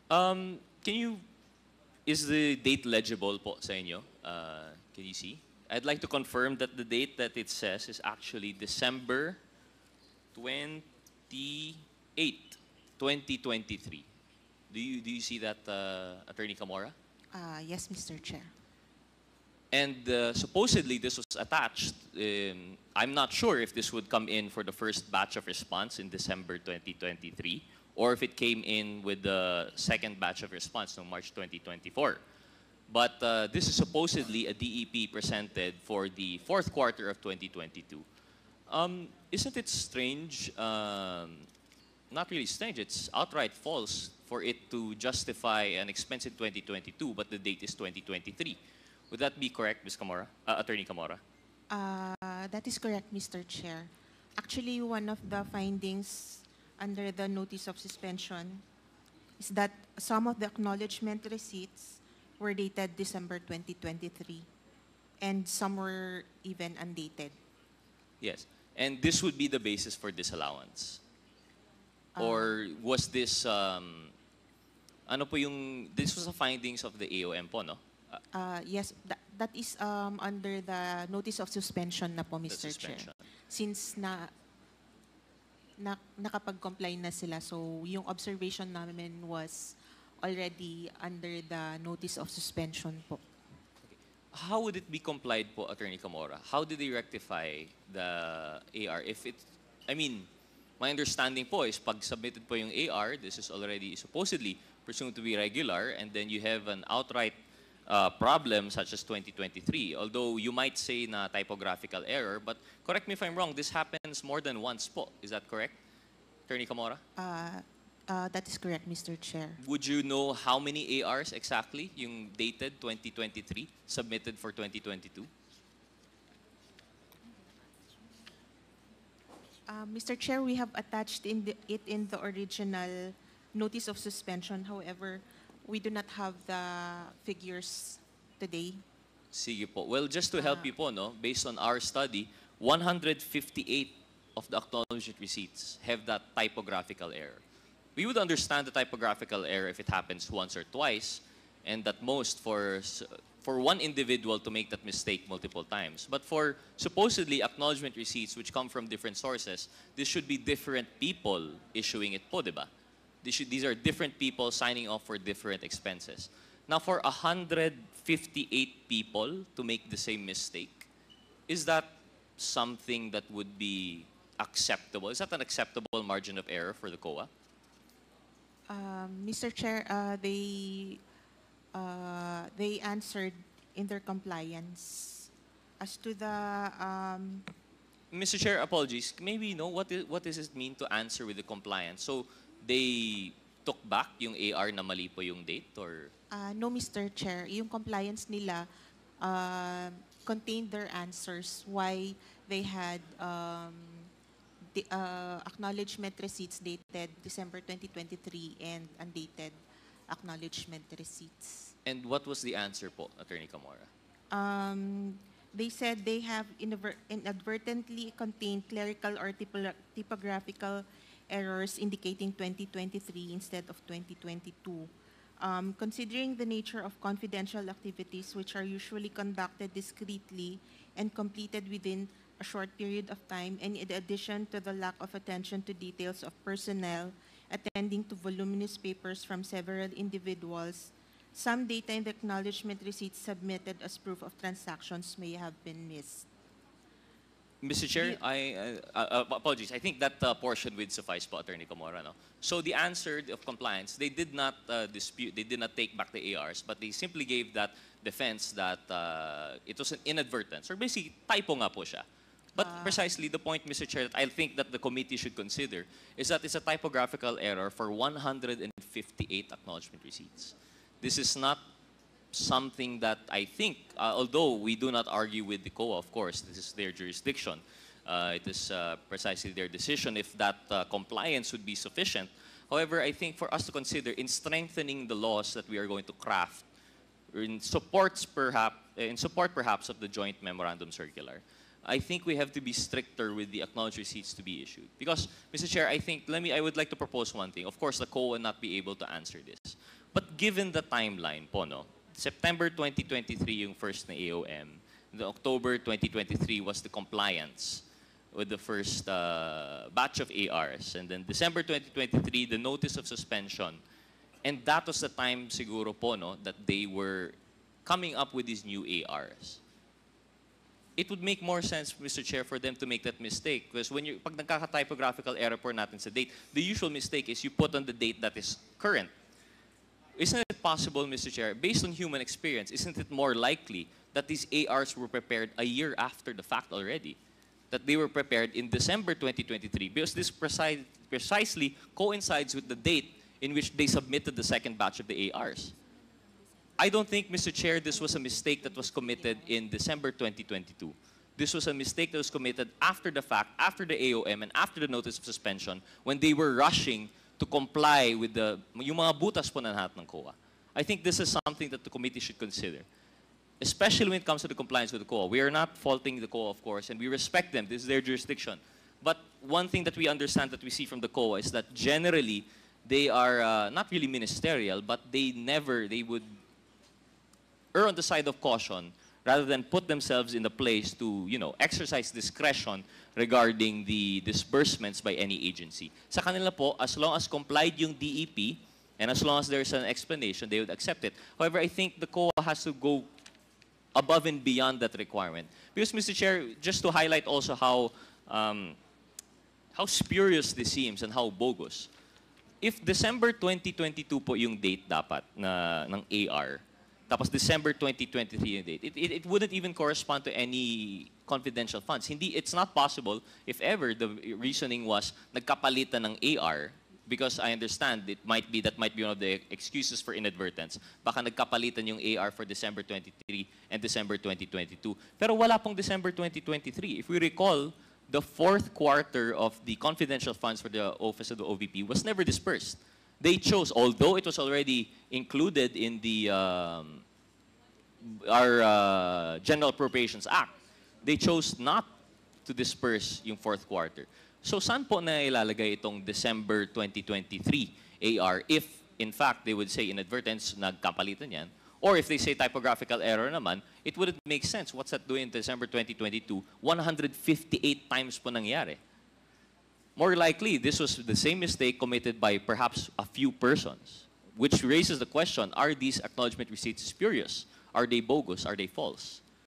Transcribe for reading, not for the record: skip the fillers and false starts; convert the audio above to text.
Can you, is the date legible po sa inyo? Can you see? I'd like to confirm that the date that it says is actually December 28, 2023. Do you see that, Attorney Camora? Yes, Mr. Chair. And supposedly this was attached. I'm not sure if this would come in for the first batch of response in December 2023 or if it came in with the second batch of response in March 2024. But this is supposedly a DEP presented for the fourth quarter of 2022. Isn't it strange, not really strange, it's outright false for it to justify an expense in 2022, but the date is 2023. Would that be correct, Ms. Camora? Attorney Camora? That is correct, Mr. Chair. Actually, one of the findings under the notice of suspension is that some of the acknowledgement receipts were dated December 2023, and some were even undated. Yes. And this would be the basis for disallowance? Or was this, this was the findings of the AOM po, no? Yes, that is under the notice of suspension na po, Mr. Chair. Since nakapag-comply na sila, so yung observation namin was already under the notice of suspension po. Okay. How would it be complied po, Attorney Camora? How did they rectify the AR? If it, I mean, my understanding po is pag submitted po yung AR, this is already supposedly presumed to be regular, and then you have an outright problem such as 2023. Although you might say na typographical error, but correct me if I'm wrong, this happens more than once po. Is that correct, Attorney Camora? That is correct, Mr. Chair. Would you know how many ARs exactly yung dated 2023 submitted for 2022? Mr. Chair, we have attached it in the original notice of suspension. However, we do not have the figures today. Sige po. Well, just to help you po, no, based on our study, 158 of the acknowledgement receipts have that typographical error. We would understand the typographical error if it happens once or twice, and at most for one individual to make that mistake multiple times. But for supposedly acknowledgement receipts which come from different sources, this should be different people issuing it po, diba? These are different people signing off for different expenses. Now, for 158 people to make the same mistake, is that something that would be acceptable? Is that an acceptable margin of error for the COA? Mr. Chair, they answered in their compliance. As to the Mr. Chair, apologies. Maybe what does it mean to answer with the compliance? So they took back yung AR na mali po yung date, or? No, Mr. Chair. Yung compliance nila contained their answers why they had the acknowledgement receipts dated December 2023 and undated acknowledgement receipts. And what was the answer po, Attorney Camora? They said they have inadvertently contained clerical or typographical errors indicating 2023 instead of 2022. Considering the nature of confidential activities which are usually conducted discreetly and completed within a short period of time, and in addition to the lack of attention to details of personnel attending to voluminous papers from several individuals, some data in the acknowledgement receipts submitted as proof of transactions may have been missed. Mr. Chair, apologies. I think that portion would suffice po, Attorney Camora. No? So the answer of compliance, they did not dispute, they did not take back the ARs, but they simply gave that defense that it was an inadvertence, or basically typo nga po siya. But precisely the point, Mr. Chair, that I think that the committee should consider is that it's a typographical error for 158 acknowledgement receipts. This is not something that I think, although we do not argue with the COA, of course, this is their jurisdiction. It is precisely their decision if that compliance would be sufficient. However, I think for us to consider in strengthening the laws that we are going to craft, in support perhaps of the joint memorandum circular, I think we have to be stricter with the acknowledged receipts to be issued. Because, Mr. Chair, I think, I would like to propose one thing. Of course, the COA will not be able to answer this. But given the timeline po, no, September 2023 yung first na AOM, the October 2023 was the compliance with the first batch of ARs, and then December 2023, the notice of suspension. And that was the time siguro po, no, that they were coming up with these new ARs. It would make more sense, Mr. Chair, for them to make that mistake. Because when you, pag nagkaka-typographical error po natin sa date, the usual mistake is you put on the date that is current. Isn't it possible, Mr. Chair, based on human experience, isn't it more likely that these ARs were prepared a year after the fact already? That they were prepared in December 2023, because this precisely coincides with the date in which they submitted the second batch of the ARs. I don't think, Mr. Chair, this was a mistake that was committed in December 2022. This was a mistake that was committed after the fact, after the AOM, and after the notice of suspension, when they were rushing to comply with the yung mga butas po na lahat ng COA. I think this is something that the committee should consider, especially when it comes to the compliance with the COA. We are not faulting the COA, of course, and we respect them. This is their jurisdiction. But one thing that we understand, that we see from the COA, is that generally they are not really ministerial, but they would err on the side of caution rather than put themselves in the place to, exercise discretion regarding the disbursements by any agency. Sa kanila po, as long as complied yung DEP, and as long as there's an explanation, they would accept it. However, I think the COA has to go above and beyond that requirement. Because, Mr. Chair, just to highlight also how spurious this seems and how bogus. If December 2022 po yung date dapat ng AR, tapos December 2023 yung date, it wouldn't even correspond to any confidential funds. It's not possible if ever the reasoning was nagkapalitan ng AR, because I understand that might be one of the excuses for inadvertence. Baka nagkapalitan yung AR for December 23 and December 2022. Pero wala pong December 2023. If we recall, the fourth quarter of the confidential funds for the Office of the OVP was never dispersed. They chose, although it was already included in the our General Appropriations Act, they chose not to disperse yung fourth quarter. So saan po na ilalagay itong December 2023 AR if, in fact, they would say inadvertence, nagkapalitan yan, or if they say typographical error naman, it wouldn't make sense. What's that doing in December 2022? 158 times po nangyari. More likely, this was the same mistake committed by perhaps a few persons, which raises the question, are these acknowledgement receipts spurious? Are they bogus? Are they false?